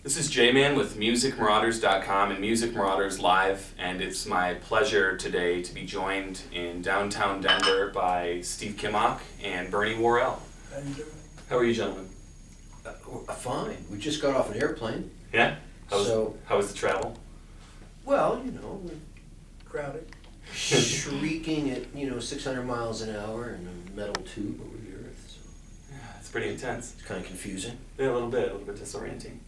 This is J-Man with MusicMarauders.com and Music Marauders Live, and it's my pleasure today to be joined in downtown Denver by Steve Kimock and Bernie Worrell. How you doing? How are you, gentlemen? Fine. We just got off an airplane. Yeah? How was the travel? Well, Crowded. shrieking at 600 miles an hour in a metal tube over the earth. So Yeah, it's pretty intense. it's kind of confusing. Yeah, a little bit disorienting.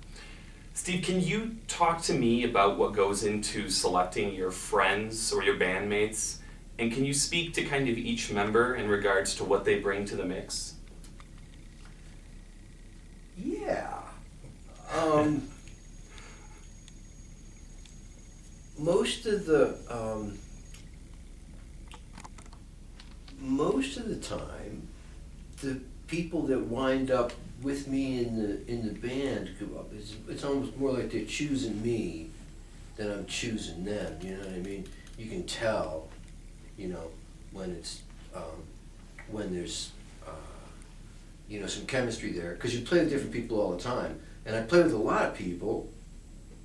Steve, can you talk to me about what goes into selecting your friends or your bandmates? And can you speak to kind of each member in regards to what they bring to the mix? Yeah. Most of the time, the people that wind up with me in the band come up. It's almost more like they're choosing me than I'm choosing them. You know what I mean? You can tell, when it's when there's some chemistry there, because you play with different people all the time, and I play with a lot of people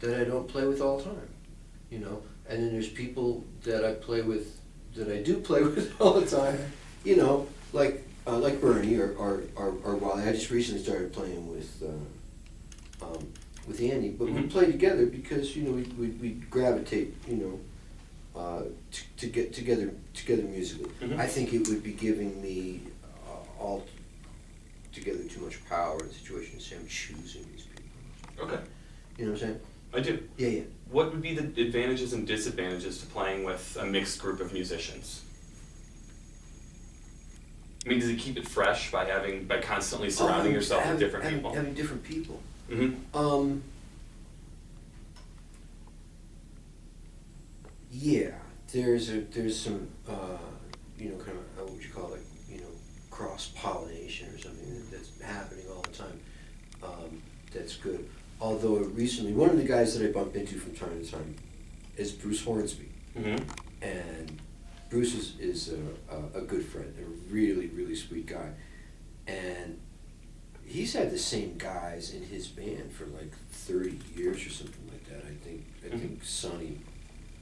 that I don't play with all the time. And then there's people that I play with that I do play with all the time. Like Bernie or Wally. I just recently started playing with Andy, but we play together because we gravitate to get together musically. Mm-hmm. I think it would be giving me all together too much power in the situation to say I'm choosing these people. Okay. You know what I'm saying? I do. Yeah. What would be the advantages and disadvantages to playing with a mixed group of musicians? I mean, does it keep it fresh by constantly surrounding yourself with different people? Having different people. Mm-hmm. Yeah, there's some kind of what would you call it, cross pollination or something that's happening all the time. That's good. Although recently, one of the guys that I bump into from time to time is Bruce Hornsby, and Bruce is a good friend, a really, really sweet guy. And he's had the same guys in his band for like 30 years or something like that. I think Sonny,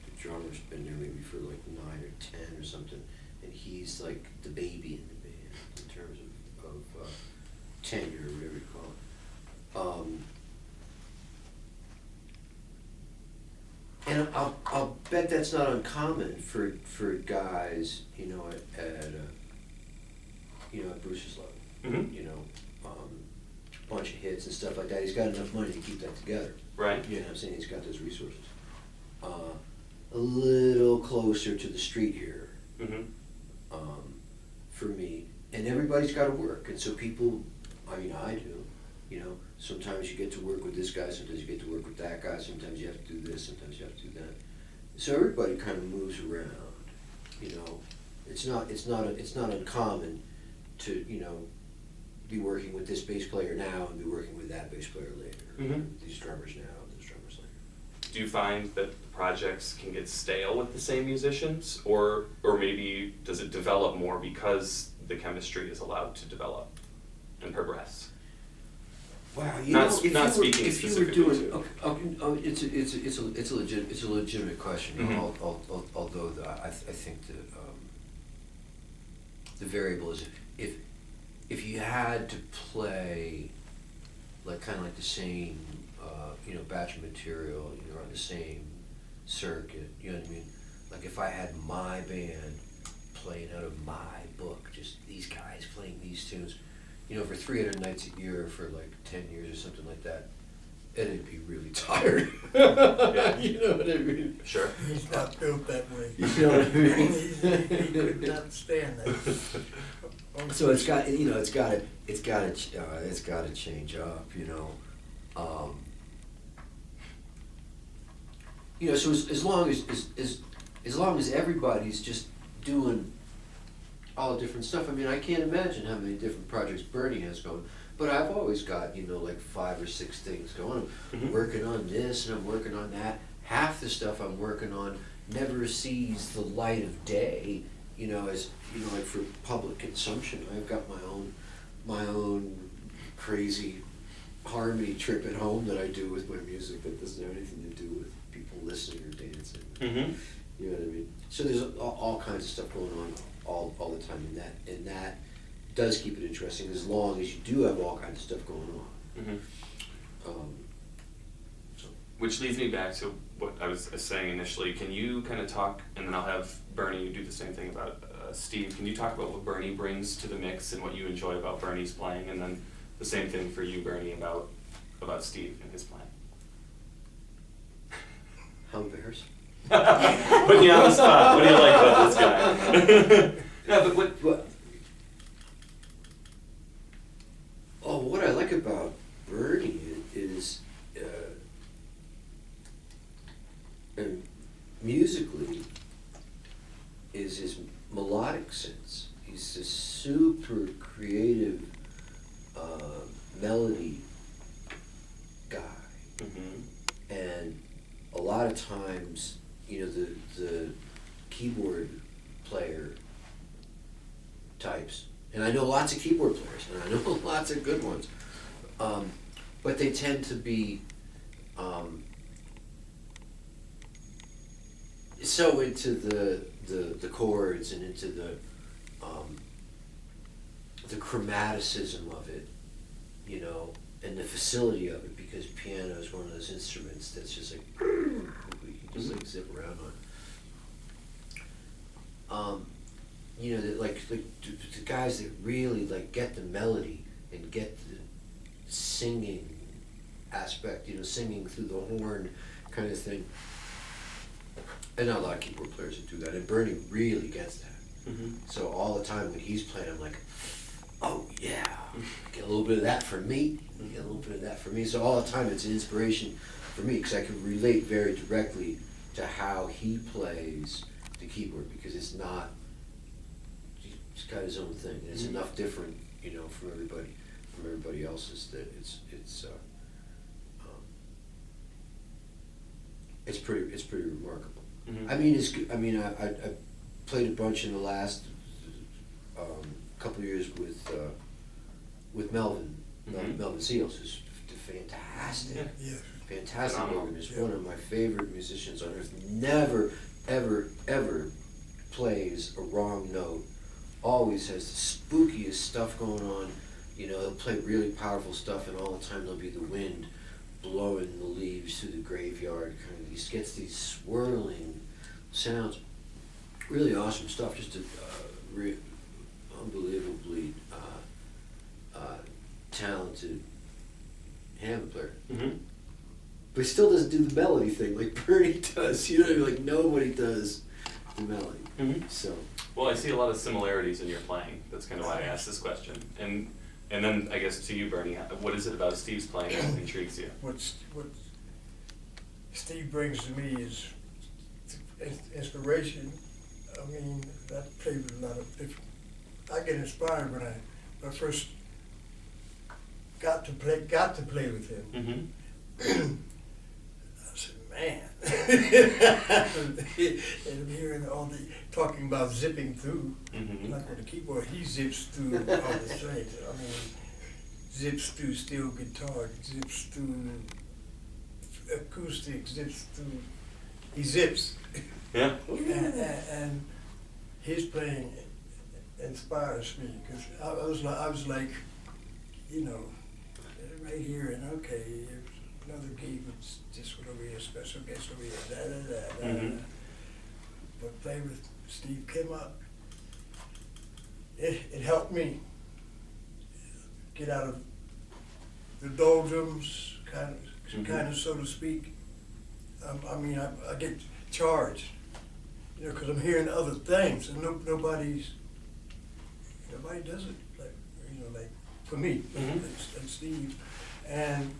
the drummer's been there maybe for like 9 or 10 or something. And he's like the baby in the band in terms of tenure or whatever you call it. And I'll bet that's not uncommon for guys, at Bruce's level. Bunch of hits and stuff like that. He's got enough money to keep that together. Right. You know what I'm saying? He's got those resources. A little closer to the street here, for me. And everybody's got to work. And so people, I do. Sometimes you get to work with this guy, sometimes you get to work with that guy, sometimes you have to do this, sometimes you have to do that. So everybody kind of moves around. It's not uncommon to be working with this bass player now and be working with that bass player later. These drummers now and these drummers later. Do you find that the projects can get stale with the same musicians, or maybe does it develop more because the chemistry is allowed to develop and progress? Wow, if you were doing, it's a legitimate question. Although I think the variable is if you had to play like the same batch of material, on the same circuit, you know what I mean? Like if I had my band playing out of my book, just these guys playing these tunes, for 300 nights a year for like 10 years or something like that, it'd be really tired. Yeah. You know what I mean? Sure. He's not built that way. You know what I mean? He could not stand that. So it's got to change up. So as long as everybody's just doing all different stuff. I can't imagine how many different projects Bernie has going, but I've always got, like 5 or 6 things going. I'm working on this and I'm working on that. Half the stuff I'm working on never sees the light of day, as, like for public consumption. I've got my own crazy harmony trip at home that I do with my music that doesn't have anything to do with people listening or dancing. Mm-hmm. You know what I mean? So there's all kinds of stuff going on all the time, and that does keep it interesting as long as you do have all kinds of stuff going on. Mm-hmm. So Which leads me back to what I was saying initially. Can you kind of talk, and then I'll have Bernie do the same thing about Steve. Can you talk about what Bernie brings to the mix and what you enjoy about Bernie's playing, and then the same thing for you, Bernie, about Steve and his playing? how embarrassing. Putting you on the spot. What do you like about this guy? No, but what? Oh, what I like about Bernie is, and musically, is his melodic sense. He's a super creative melody guy, Mm-hmm. and a lot of times, you know, the keyboard player types, and I know lots of keyboard players, and I know lots of good ones, but they tend to be so into the chords and into the chromaticism of it, you know, and the facility of it, because piano is one of those instruments that's just like you just like zip around on. You know, that like the guys that really like get the melody and get the singing aspect, you know, singing through the horn kind of thing. And not a lot of keyboard players that do that, and Bernie really gets that. Mm-hmm. So all the time when he's playing, I'm like, oh yeah, get a little bit of that for me, get a little bit of that for me. So all the time it's an inspiration for me, because I can relate very directly to how he plays the keyboard, because it's not, he's got his own thing, and it's Mm-hmm. enough different, you know, from everybody else's, that it's pretty remarkable. Mm-hmm. I mean, it's good. I mean, I played a bunch in the last couple of years with Melvin, Mm-hmm. Melvin Seals, who's fantastic, Yeah. Yeah. fantastic Phenomenal. organist, Yeah. one of my favorite musicians on earth. Never, ever plays a wrong note. Always has the spookiest stuff going on. You know, he'll play really powerful stuff, and all the time there'll be the wind blowing the leaves through the graveyard. Kind of, he just gets these swirling sounds. Really awesome stuff. Just a unbelievably talented hand player. Mm-hmm. But he still doesn't do the melody thing like Bernie does. You know what I mean? Like nobody does the melody. Mm-hmm. So Well, I see a lot of similarities in your playing. That's kind of why I asked this question. And then I guess to you, Bernie, what is it about Steve's playing that intrigues you? What Steve brings to me is inspiration. I mean, I play with a lot of different. I get inspired when I first got to play with him. Mm-hmm. I said, man, and I'm hearing all the talking about zipping through. Mm-hmm. Like with the keyboard, he zips through all the strings. I mean, zips through steel guitar, zips through acoustic, zips through. He zips, Yeah. and his playing inspires me, because I was like, you know, right here, and okay, here's another key, but this one over here, special guest over here, da da da da. Mm-hmm. But play with Steve Kimock, it helped me get out of the doldrums, kind of, so to speak. I mean, I get charged, you know, because I'm hearing other things, and nobody does it like, you know, like for me, Mhm. like Steve, and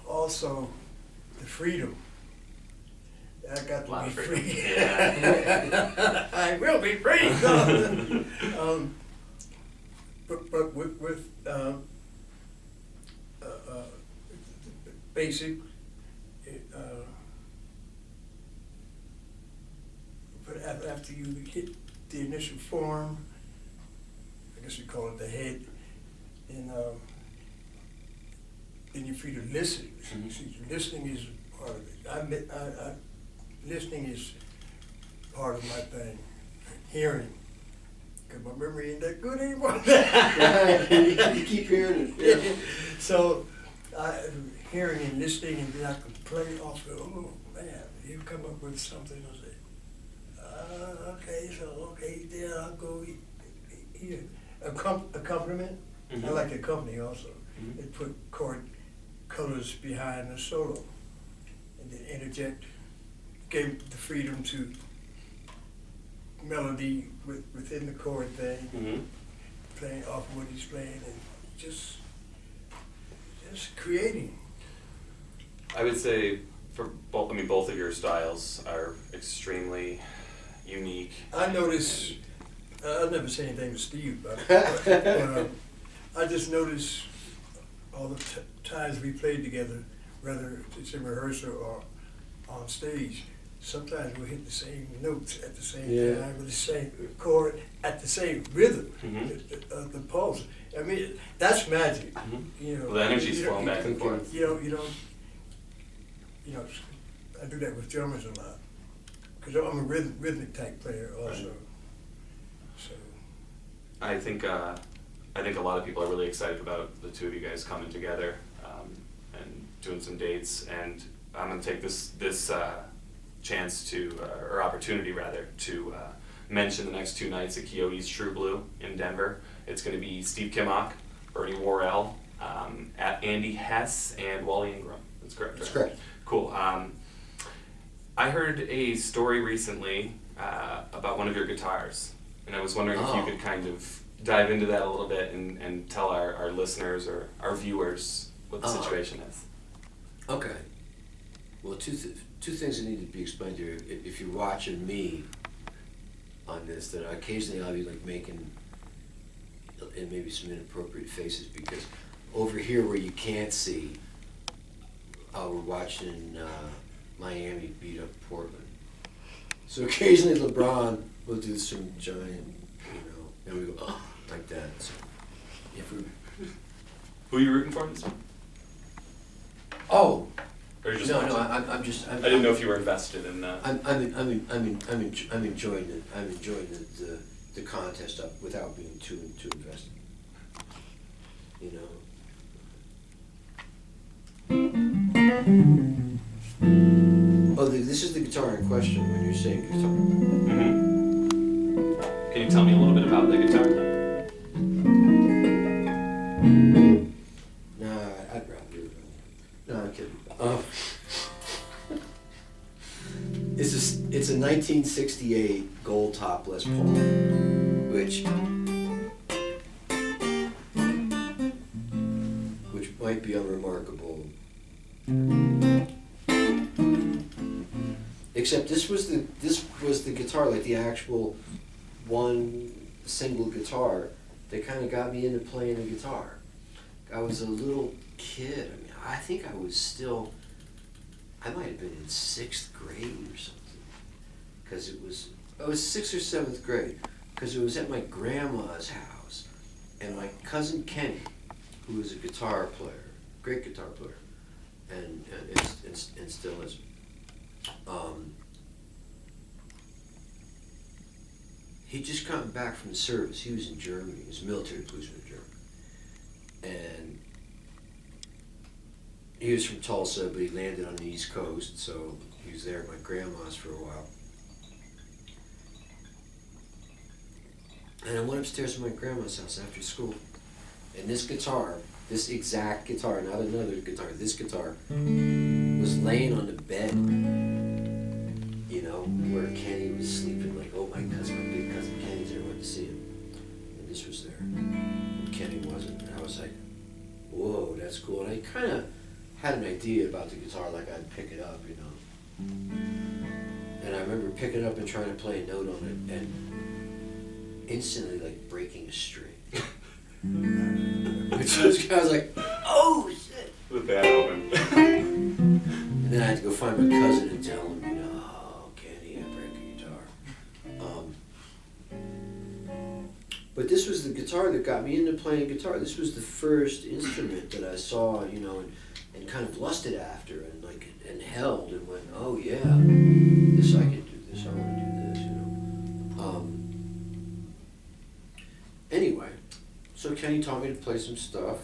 also the freedom. I got A lot to of be freedom. free. Yeah. I will be free. No. But with basic, but after you hit the initial form, I guess you call it the head, and then you're free to listen. Mhm. See, listening is part of it. Listening is part of my thing. Hearing, because my memory ain't that good anymore. You keep hearing it. Yeah. So, hearing and listening, and then I could play off. Oh man, you come up with something. I say, okay, then I'll go here. Accompaniment. I Mhm. like the company also. Mhm. They put chord colors behind the solo, and then interject. Gave the freedom to melody within the chord thing, Mhm. playing off of what he's playing, and just creating. I would say for both. I mean, both of your styles are extremely unique. I notice. I'll never say anything to Steve about it, but I just notice all the times we played together, whether it's in rehearsal or on stage. Sometimes we hit the same notes at the same Yeah. time with the same chord at the same rhythm, Mhm. the pulse. I mean, that's magic. Mhm. You know, Well, the energy's you don't- flowing back and forth. You know, I do that with drummers a lot because I'm a rhythmic type player also. Right. So I think a lot of people are really excited about the two of you guys coming together and doing some dates. And I'm gonna take this chance to or opportunity rather to mention the next 2 nights at Coyote's True Blue in Denver. It's gonna be Steve Kimock, Bernie Worrell, at Andy Hess and Wally Ingram. That's correct. That's right? correct. Cool. I heard a story recently about one of your guitars, and I was wondering if you Oh. could kind of dive into that a little bit and tell our listeners or our viewers what the situation is. Okay. Well, two things that need to be explained here. If you're watching me on this, then occasionally I'll be like making and maybe some inappropriate faces because over here where you can't see, we're watching Miami beat up Portland. So occasionally LeBron will do some giant, and we go, oh, like that. So if we, Who are you rooting for in this one? oh, Or just no, watching? I'm just. I didn't know if you were invested in. I'm enjoying it. I'm enjoying the contest up without being too invested. You know. Oh, this is the guitar in question when you're saying guitar. Mm-hmm. Can you tell me a little bit about the guitar? Nah, I'd rather. No, I'm kidding. It's a 1968 gold top Les Paul, which might be unremarkable. Except this was the guitar, like the actual one single guitar that kind of got me into playing the guitar. I was a little kid. I mean, I think I might have been in 6th grade or something. Because I was 6th or 7th grade. Because it was at my grandma's house. And my cousin Kenny, who was a guitar player, great guitar player, and still is, he'd just gotten back from the service. He was in Germany. He was a military policeman in Germany. And he was from Tulsa, but he landed on the East Coast, so he was there at my grandma's for a while. And I went upstairs to my grandma's house after school, and this guitar, this exact guitar, not another guitar, this guitar, was laying on the bed, where Kenny was sleeping, like, oh, my big cousin Kenny's there, I went to see him. And this was there, and Kenny wasn't, and I was like, whoa, that's cool. And I kind of had an idea about the guitar, like I'd pick it up, And I remember picking it up and trying to play a note on it, and instantly, like, breaking a string. Which I was like, oh, shit. The bad open. And then I had to go find my cousin and tell him, oh, Kenny, I broke a guitar. But this was the guitar that got me into playing guitar. This was the first instrument that I saw, you know, and kind of lusted after and like and held and went, oh yeah, this I can do this. I want to do this, you know. Anyway, so Kenny taught me to play some stuff,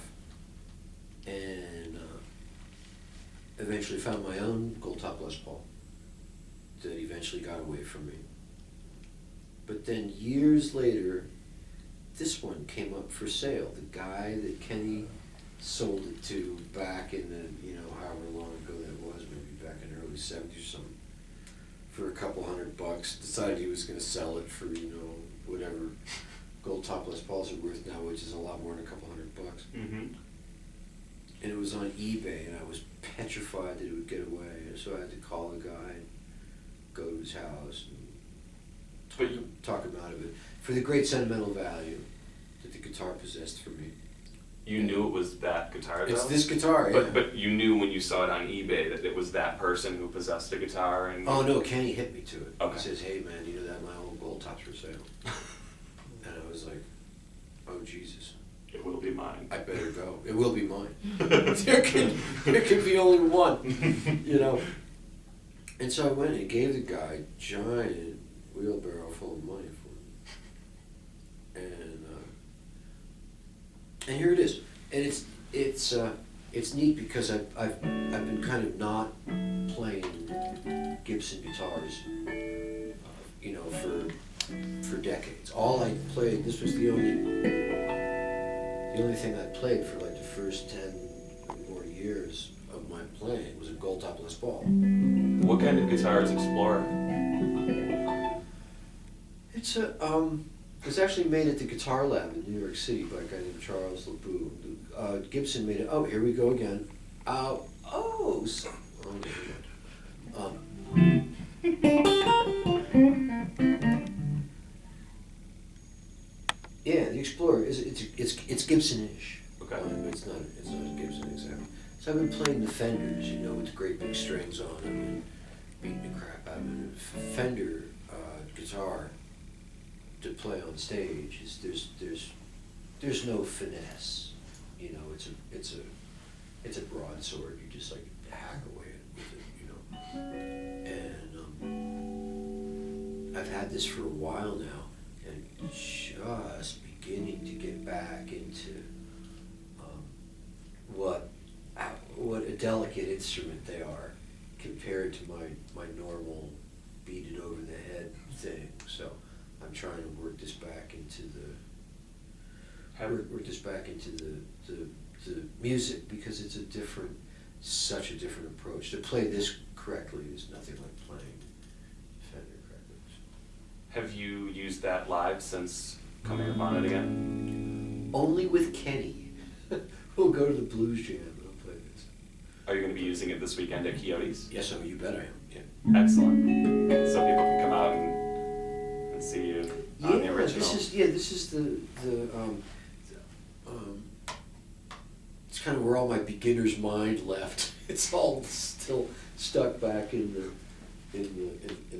and eventually found my own gold top Les Paul that eventually got away from me. But then years later, this one came up for sale. The guy that Kenny sold it to back in the, you know, however long ago that was, maybe back in the early 70s or something, for a couple $100, decided he was going to sell it for, you know, whatever gold top Les Pauls are worth now, which is a lot more than a couple $100. Mm-hmm. And it was on eBay, and I was petrified that it would get away. So I had to call the guy, go to his house, and talk him out of it for the great sentimental value that the guitar possessed for me. You knew it was that guitar, though? It's this guitar, yeah. But you knew when you saw it on eBay that it was that person who possessed the guitar? And Oh no, Kenny hit me to it. Okay. He says, hey man, you know that my old gold top's for sale? And I was like, oh Jesus. It will be mine. I better go. It will be mine. there can be only one, you know. And so I went and gave the guy a giant wheelbarrow full of money for it. And here it is. And it's neat because I've been kind of not playing Gibson guitars, you know, for decades. All I played, this was the only thing I played for like the first 10 or more years of my playing was a gold top Les Paul. What kind of guitar is Explorer? It's actually made at the Guitar Lab in New York City by a guy named Charles LeBou. Gibson made it. Oh, here we go again. Yeah, the Explorer it's Gibson-ish. Okay. But it's not Gibson exactly. So I've been playing the Fenders, you know, with the great big strings on them and beating the crap out of it. Fender guitar to play on stage is there's no finesse, you know. It's a broadsword. You just like hack away with it, you know. And I've had this for a while now, and just beginning to get back into what a delicate instrument they are compared to my normal beat it over the head thing. So I'm trying to work this back into the music, because it's such a different approach. To play this correctly is nothing like playing Fender correctly. Have you used that live since coming upon it again? Only with Kenny. We'll go to the Blues Jam and I'll play this. Are you going to be using it this weekend at Coyotes? Yes, oh, you bet I am. Yeah. Excellent. So people can come out and see you on the original. This is the it's kind of where all my beginner's mind left. It's all still stuck back in the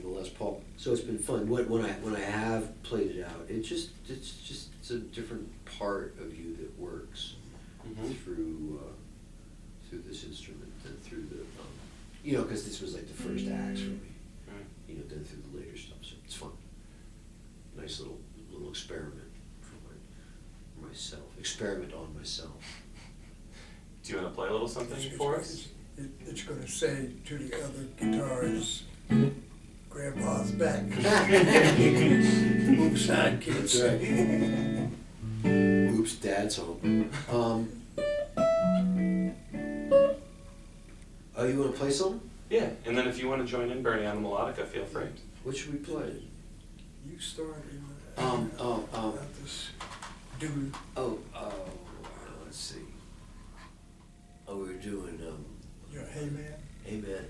Les Paul. So it's been fun. When I have played it out, it's a different part of you that works through this instrument than through the you know, because this was like the first acts for me. You know, then through the later stuff. So it's fun. Nice little experiment for myself. Experiment on myself. Do you want to play a little something for us? It's going to say to the other guitarists, Grandpa's back. Oops, I can't say. Oops, Dad's home. Oh, you want to play something? Yeah, and then if you want to join in, Bernie, on the melodica, feel free. What should we play? You started. This dude. Let's see. Oh, we were doing Your Hey Man. Hey Man.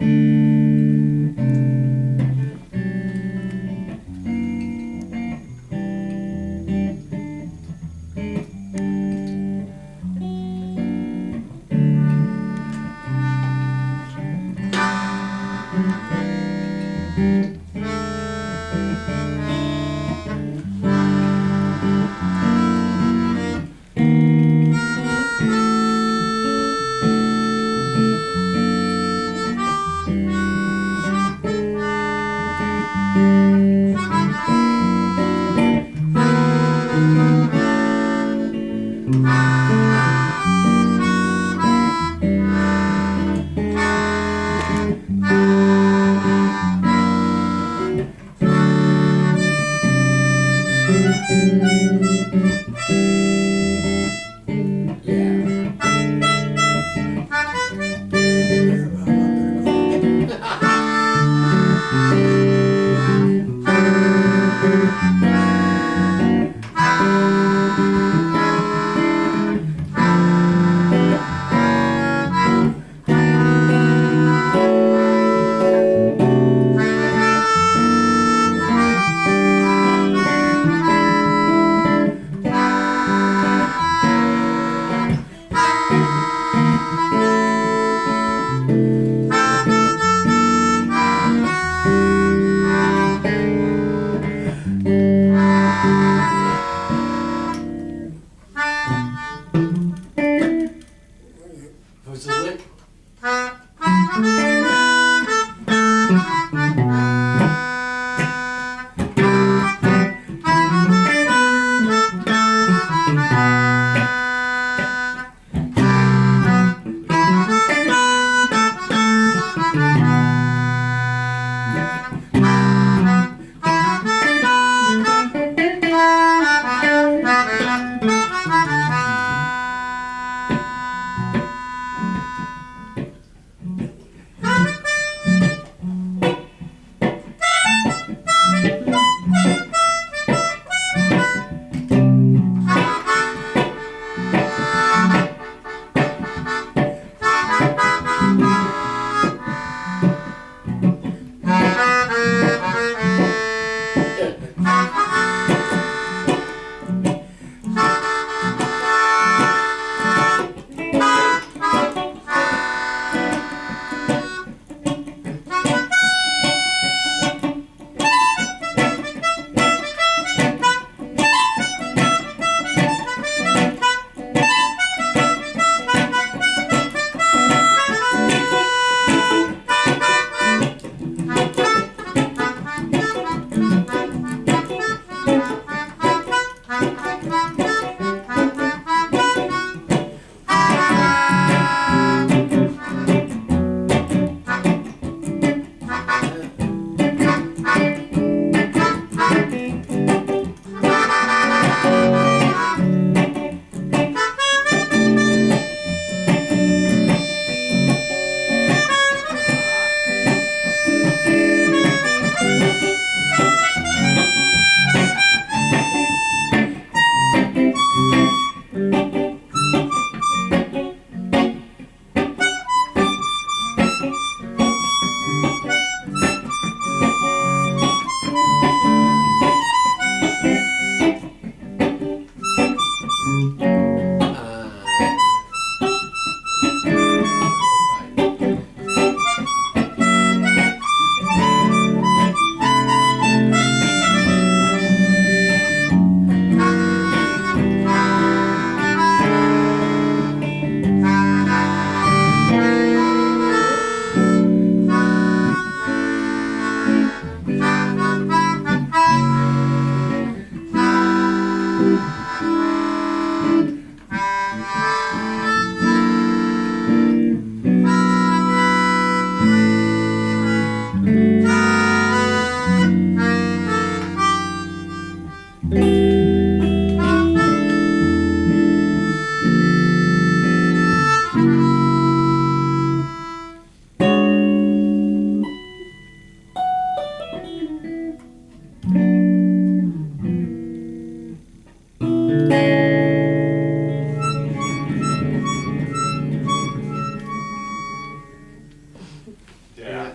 Yeah.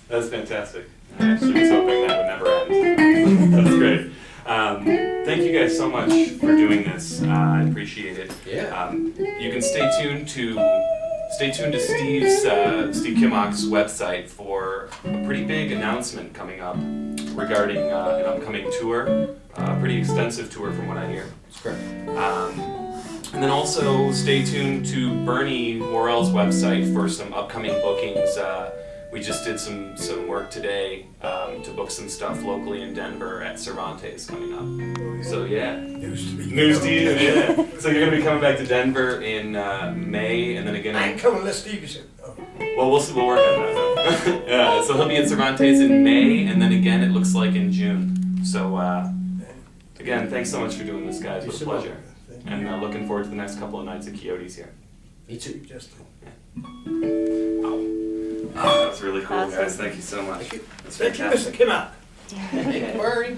That's fantastic. I actually was hoping that would never end. That's great. Thank you guys so much for doing this. I appreciate it. Yeah. You can stay tuned to Steve Kimock's website for a pretty big announcement coming up regarding an upcoming tour, a pretty extensive tour from what I hear. That's correct. And then also stay tuned to Bernie Worrell's website for some upcoming bookings. We just did some work today to book some stuff locally in Denver at Cervantes coming up. So yeah. News to me. News to you, yeah. So you're gonna be coming back to Denver in May, and then again. I ain't coming unless Steve said, oh. Well, we'll work on that. Yeah. So he'll be at Cervantes in May, and then again it looks like in June. So again, thanks so much for doing this, guys. It was a pleasure. And looking forward to the next couple of nights at Coyotes here. Me too. Justin. Oh, that was really cool, guys. Thank you so much. Thank you. That's Thank you, fantastic. Mr. Kimock. Thank you, Bernie.